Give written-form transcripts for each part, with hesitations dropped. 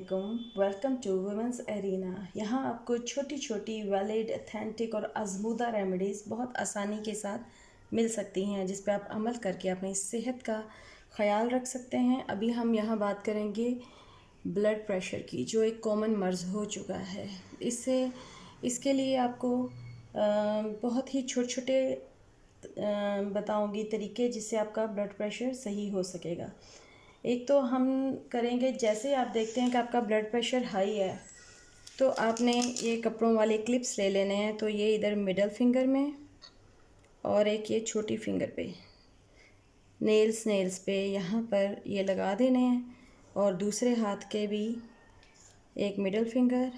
अस्सलामुअलैकुम। Welcome to women's arena. यहाँ आपको छोटी छोटी वैलिड, अथेंटिक और आजमूदा रेमेडीज़ बहुत आसानी के साथ मिल सकती हैं, जिस पर आप अमल करके अपनी सेहत का ख्याल रख सकते हैं। अभी हम यहाँ बात करेंगे ब्लड प्रेशर की, जो एक कॉमन मर्ज़ हो चुका है। इसके लिए आपको बहुत ही छोटे छोटे बताऊंगी तरीके, जिससे आपका ब्लड प्रेशर सही हो सकेगा। एक तो हम करेंगे, जैसे आप देखते हैं कि आपका ब्लड प्रेशर हाई है, तो आपने ये कपड़ों वाले क्लिप्स ले लेने हैं। तो ये इधर मिडल फिंगर में और एक ये छोटी फिंगर पे, नेल्स पे यहाँ पर ये लगा देने हैं। और दूसरे हाथ के भी एक मिडल फिंगर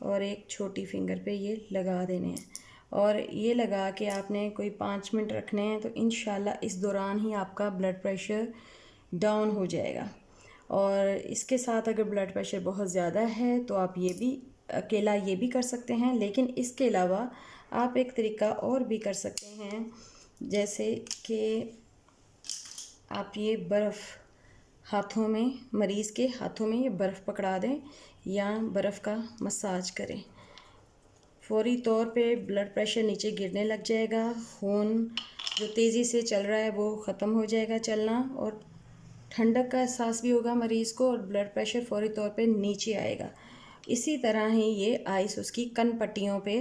और एक छोटी फिंगर पे ये लगा देने हैं। और ये लगा के आपने कोई 5 मिनट रखने हैं। तो इंशाल्लाह इस दौरान ही आपका ब्लड प्रेशर डाउन हो जाएगा। और इसके साथ अगर ब्लड प्रेशर बहुत ज़्यादा है तो आप ये भी अकेला ये भी कर सकते हैं, लेकिन इसके अलावा आप एक तरीका और भी कर सकते हैं, जैसे कि आप ये बर्फ़ हाथों में, मरीज़ के हाथों में ये बर्फ़ पकड़ा दें या बर्फ़ का मसाज करें। फौरी तौर पे ब्लड प्रेशर नीचे गिरने लग जाएगा। खून जो तेज़ी से चल रहा है वो ख़त्म हो जाएगा चलना, और ठंडक का एहसास भी होगा मरीज़ को, और ब्लड प्रेशर फौरी तौर पे नीचे आएगा। इसी तरह ही ये आइस उसकी कन पट्टियों पे,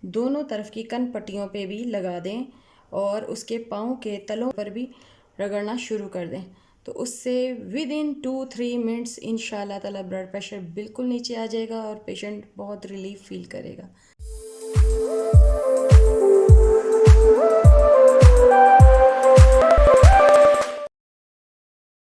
दोनों तरफ की कन पट्टियों पे भी लगा दें, और उसके पाँव के तलों पर भी रगड़ना शुरू कर दें। तो उससे विद इन 2-3 मिनट्स इंशाल्लाह ताला ब्लड प्रेशर बिल्कुल नीचे आ जाएगा और पेशेंट बहुत रिलीफ फील करेगा।